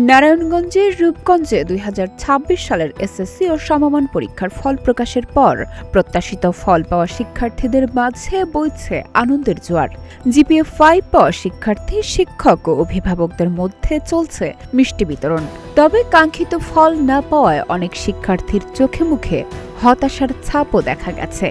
নারায়ণগঞ্জের রূপগঞ্জে ২০২৬ সালের এসএসসি ও সমমান পরীক্ষার ফল প্রকাশের পর প্রত্যাশিত ফল পাওয়া শিক্ষার্থীদের মাঝে বইছে আনন্দের জোয়ার। জিপিএ 5 পাওয়া শিক্ষার্থী, শিক্ষক ও অভিভাবকদের মধ্যে চলছে মিষ্টি বিতরণ। তবে কাঙ্ক্ষিত ফল না পাওয়ায় অনেক শিক্ষার্থীর চোখে মুখে হতাশার ছাপও দেখা গেছে।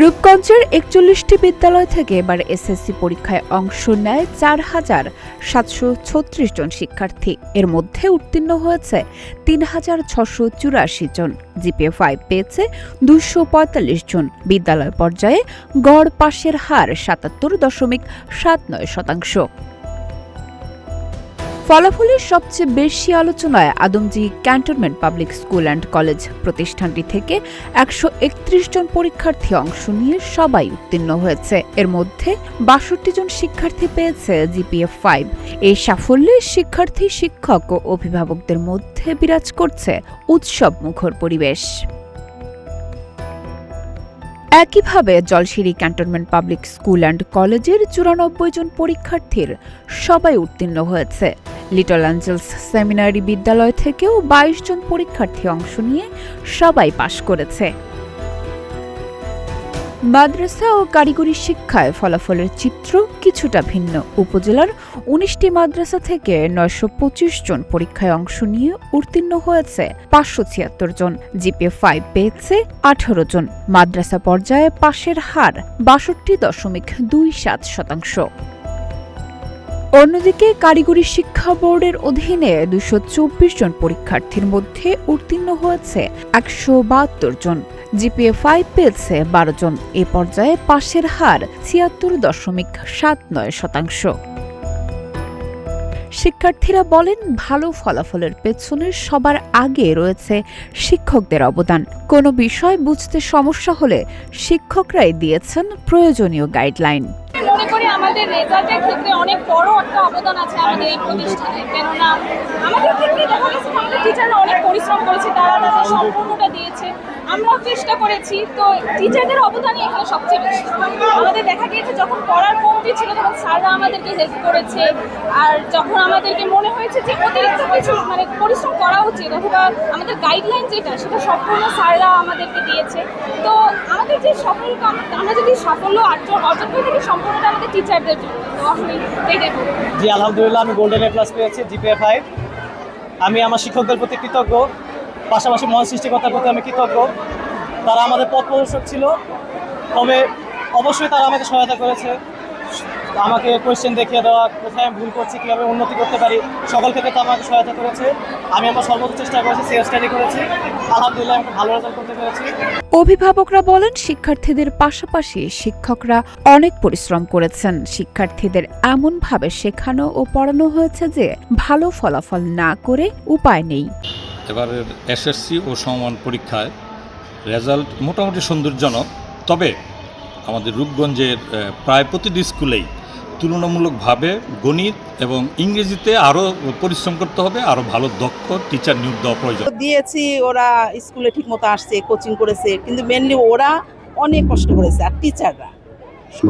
রূপগঞ্জের ৪১টি বিদ্যালয় থেকে এবার এসএসসি পরীক্ষায় অংশ নেয় ৪,৭৩৬ জন শিক্ষার্থী। এর মধ্যে উত্তীর্ণ হয়েছে ৩,৬৮৪ জন। জিপিএ 5 পেয়েছে ২৪৫ জন। বিদ্যালয় পর্যায়ে গড় পাশের হার ৭৭.৭৯%। ফলাফলের সবচেয়ে বেশি আলোচনায় Adamjee cantonment public school and college. প্রতিষ্ঠানটি থেকে ১৩১ জন পরীক্ষার্থী অংশ নিয়ে সবাই উত্তীর্ণ হয়েছে। এর মধ্যে ৬২ জন শিক্ষার্থী পেয়েছে জিপিএ 5। এই সাফল্যে শিক্ষার্থী, শিক্ষক ও অভিভাবকদের মধ্যে বিরাজ করছে উৎসব মুখর পরিবেশ। একইভাবে Jolshiri cantonment public school and কলেজের ৯৪ জন পরীক্ষার্থীর সবাই উত্তীর্ণ হয়েছে। লিটল অ্যাঞ্জেলস সেমিনারি বিদ্যালয় থেকেও ২২ জন পরীক্ষার্থী অংশ নিয়ে সবাই পাশ করেছে। মাদ্রাসা ও কারিগরি শিক্ষায় ফলাফলের চিত্র কিছুটা ভিন্ন। উপজেলার ১৯টি মাদ্রাসা থেকে ৯২৫ জন পরীক্ষায় অংশ নিয়ে উত্তীর্ণ হয়েছে ৫৭৬ জন। জিপিএ 5 পেয়েছে ১৮ জন। মাদ্রাসা পর্যায়ে পাশের হার ৬২.২৭%। অন্যদিকে কারিগরি শিক্ষা বোর্ডের অধীনে ২২৪ জন পরীক্ষার্থীর মধ্যে উত্তীর্ণ হয়েছে ১৭২ জন। জিপিএ 5 পেয়েছে ১২ জন। এ পর্যায়ে পাশের হার ৭৬.৭৯%। শিক্ষার্থীরা বলেন, ভালো ফলাফলের পেছনে সবার আগে রয়েছে শিক্ষকদের অবদান। কোনো বিষয় বুঝতে সমস্যা হলে শিক্ষকরাই দিয়েছেন প্রয়োজনীয় গাইডলাইন। মনে করি আমাদের রেজাল্টের ক্ষেত্রে অনেক বড় একটা অবদান আছে আমাদের এই প্রতিষ্ঠানে। কেননা আমাদের ক্ষেত্রে দেখা গেছে আমাদের টিচাররা অনেক পরিশ্রম করেছে, তারা তাদের সম্পূর্ণটা দিয়েছে, আমরাও চেষ্টা করেছি। তো টিচারদের অবদানই এখানে সবচেয়ে বেশি। আমাদের দেখা গিয়েছে যখন পড়ার কমতি ছিল তখন স্যাররা আমাদেরকে হেল্প করেছে, আর যখন আমাদেরকে মনে হয়েছে যে অতিরিক্ত কিছু পরিশ্রম করা উচিত অথবা আমাদের গাইডলাইন যেটা সেটা সম্পূর্ণ স্যাররা আমাদেরকে দিয়েছে। তো আমাদের যে সফলতা, আমরা যদি সাফল্য অর্জন করে থাকি সম্পূর্ণটা আমাদের টিচারদের জন্য। তো আসলে এটাই বলবো। জি আলহামদুলিল্লাহ, আমি গোল্ডেন এ প্লাস পেয়েছি জিপিএ 5। আমি আমার শিক্ষকদের প্রতি কৃতজ্ঞ, পাশাপাশি মহান সৃষ্টিকর্তার প্রতি আমি কৃতজ্ঞ। তারা আমাদের পথ প্রদর্শক ছিল, তবে অবশ্যই তারা আমাকে সহায়তা করেছে। আমাকে কোয়েশ্চেন দেখিয়ে দেওয়া, কোথায় আমি ভুল করছি, কীভাবে উন্নতি করতে পারি, সকল ক্ষেত্রে তো আমাকে সহায়তা করেছে। আমি আমার সর্বোচ্চ চেষ্টা করেছি, সেলফ স্টাডি করেছি, আলহামদুলিল্লাহ আমি ভালো রেজাল্ট করতে পেরেছি। অভিভাবকরা বলেন, শিক্ষার্থীদের পাশাপাশি শিক্ষকরা অনেক পরিশ্রম করেছেন। শিক্ষার্থীদের এমনভাবে শেখানো ও পড়ানো হয়েছে যে ভালো ফলাফল না করে উপায় নেই। এবারের এসএসসি ও সমমান পরীক্ষায় রেজাল্ট মোটামুটি সৌন্দর্যজনক। তবে আমাদের রূপগঞ্জের প্রায় প্রতিটি স্কুলেই তুলনামূলকভাবে গণিত এবং ইংরেজিতে আরও পরিশ্রম করতে হবে, আরও ভালো দক্ষ টিচার নিয়োগ দেওয়া প্রয়োজন। দিয়েছি, ওরা স্কুলে ঠিকমতো আসছে, কোচিং করেছে, কিন্তু মেনলি ওরা অনেক কষ্ট করেছে। আর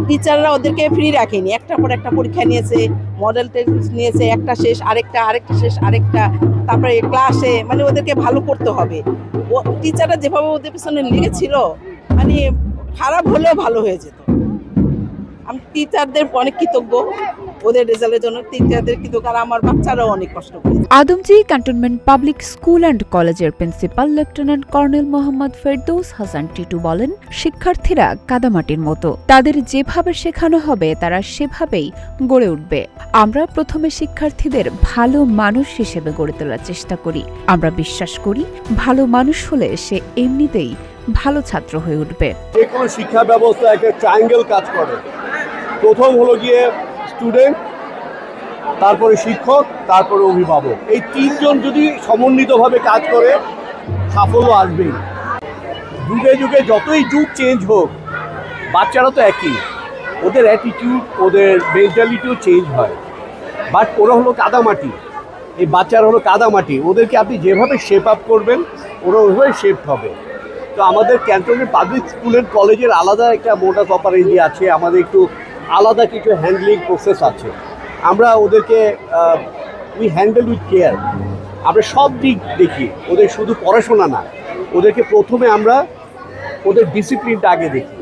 টিচাররা ওদেরকে ফ্রি রাখেনি, একটার পর একটা পরীক্ষা নিয়েছে, মডেল টেস্ট নিয়েছে, একটা শেষ আরেকটা, আরেকটা শেষ আরেকটা, তারপরে ক্লাসে ওদেরকে ভালো করতে হবে। টিচাররা যেভাবে ওদের পিছনে লেগেছিল, খারাপ হলেও ভালো হয়ে যেত। আমি টিচারদের অনেক কৃতজ্ঞ ওদের রেজাল্টের জন্য, টিচারদের কৃতজ্ঞ। আর আমার বাচ্চারাও অনেক কষ্ট করেছে। Adamjee cantonment public school and কলেজের principal lieutenant colonel Mohammad Ferdous Hasan Titu বলেন, শিক্ষার্থীরা কাদামাটির মতো, তাদের যেভাবে শেখানো হবে তারা সেভাবেই গড়ে উঠবে। আমরা প্রথমে শিক্ষার্থীদের ভালো মানুষ হিসেবে গড়ে তোলার চেষ্টা করি। আমরা বিশ্বাস করি ভালো মানুষ হলে সে এমনিতেই ভালো ছাত্র হয়ে উঠবে। যে কোনো শিক্ষা ব্যবস্থা একটা ট্রায়াঙ্গেল কাজ করে। প্রথম হলো গিয়ে স্টুডেন্ট, তারপরে শিক্ষক, তারপরে অভিভাবক। এই তিনজন যদি সমন্বিতভাবে কাজ করে সাফল্য আসবেই। যুগে যুগে যতই যুগ চেঞ্জ হোক, বাচ্চারা তো একই, ওদের অ্যাটিটিউড, ওদের মেন্টালিটিও চেঞ্জ হয়। বাট ওরা হলো কাদামাটি, এই বাচ্চারা হলো কাদামাটি। ওদেরকে আপনি যেভাবে শেপ আপ করবেন ওরা ওইভাবে শেপ হবে। তো আমাদের ক্যান্টনমেন্ট পাবলিক স্কুল অ্যান্ড কলেজের আলাদা একটা মোডাস অপারেন্ডি আছে, আমাদের একটু আলাদা কিছু হ্যান্ডলিং প্রসেস আছে। আমরা ওদেরকে উই হ্যান্ডেল উইথ কেয়ার। আমরা সব দিক দেখি, ওদের শুধু পড়াশোনা না, ওদেরকে প্রথমে আমরা ওদের ডিসিপ্লিনটা আগে দেখি।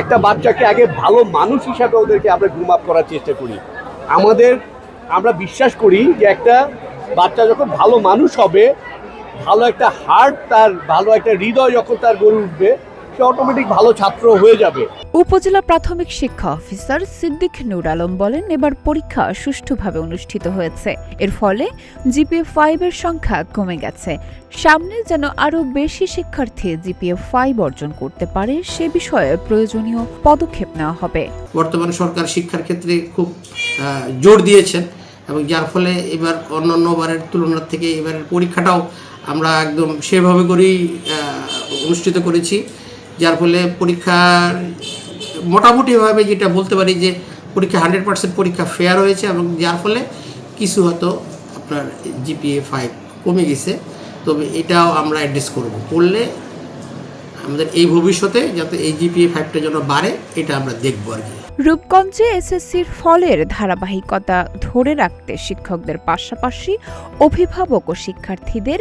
একটা বাচ্চাকে আগে ভালো মানুষ হিসাবে ওদেরকে আমরা গ্রুম আপ করার চেষ্টা করি। আমরা বিশ্বাস করি যে একটা বাচ্চা যখন ভালো মানুষ হবে, ভালো একটা হার্ট, তার ভালো একটা হৃদয় যখন তার গড়ে উঠবে, সে অটোমেটিক ভালো ছাত্র হয়ে যাবে। উপজেলা প্রাথমিক শিক্ষা অফিসার সিদ্দিক নূর আলম বলেন, এবার পরীক্ষা সুষ্ঠুভাবে অনুষ্ঠিত হয়েছে। এর ফলে জিপিএ 5 এর সংখ্যা কমে গেছে। সামনে যেন আরও বেশি শিক্ষার্থী জিপিএ 5 অর্জন করতে পারে সে বিষয়ে প্রয়োজনীয় পদক্ষেপ নেওয়া হবে। বর্তমান সরকার শিক্ষার ক্ষেত্রে খুব জোর দিয়েছেন এবং যার ফলে এবার অন্যান্য বারের তুলনার থেকে এবারের পরীক্ষাটাও আমরা একদম সেভাবে করেই অনুষ্ঠিত করেছি, যার ফলে পরীক্ষার মোটামুটিভাবে যেটা বলতে পারি যে পরীক্ষা 100% পরীক্ষা ফেয়ার হয়েছে এবং যার ফলে কিছু হয়তো আপনার জিপিএ 5 কমে গেছে, তবে এটাও আমরা অ্যাড্রেস করলে আমাদের এই ভবিষ্যতে যাতে এই জিপিএ 5টা যেন বাড়ে এটা আমরা দেখবো আর কি। রূপগঞ্জে এসএসসির ফলের ধারাবাহিকতা ধরে রাখতে শিক্ষকদের পাশাপাশি অভিভাবক ও শিক্ষার্থীদের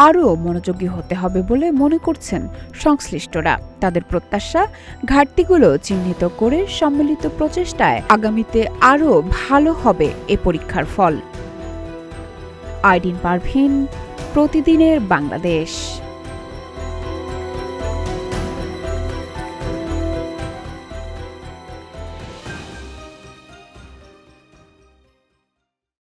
আরও মনোযোগী হতে হবে বলে মনে করছেন সংশ্লিষ্টরা। তাদের প্রত্যাশা, ঘাটতিগুলো চিহ্নিত করে সম্মিলিত প্রচেষ্টায় আগামীতে আরও ভালো হবে এ পরীক্ষার ফল। আইরিন পারভিন, প্রতিদিনের বাংলাদেশ।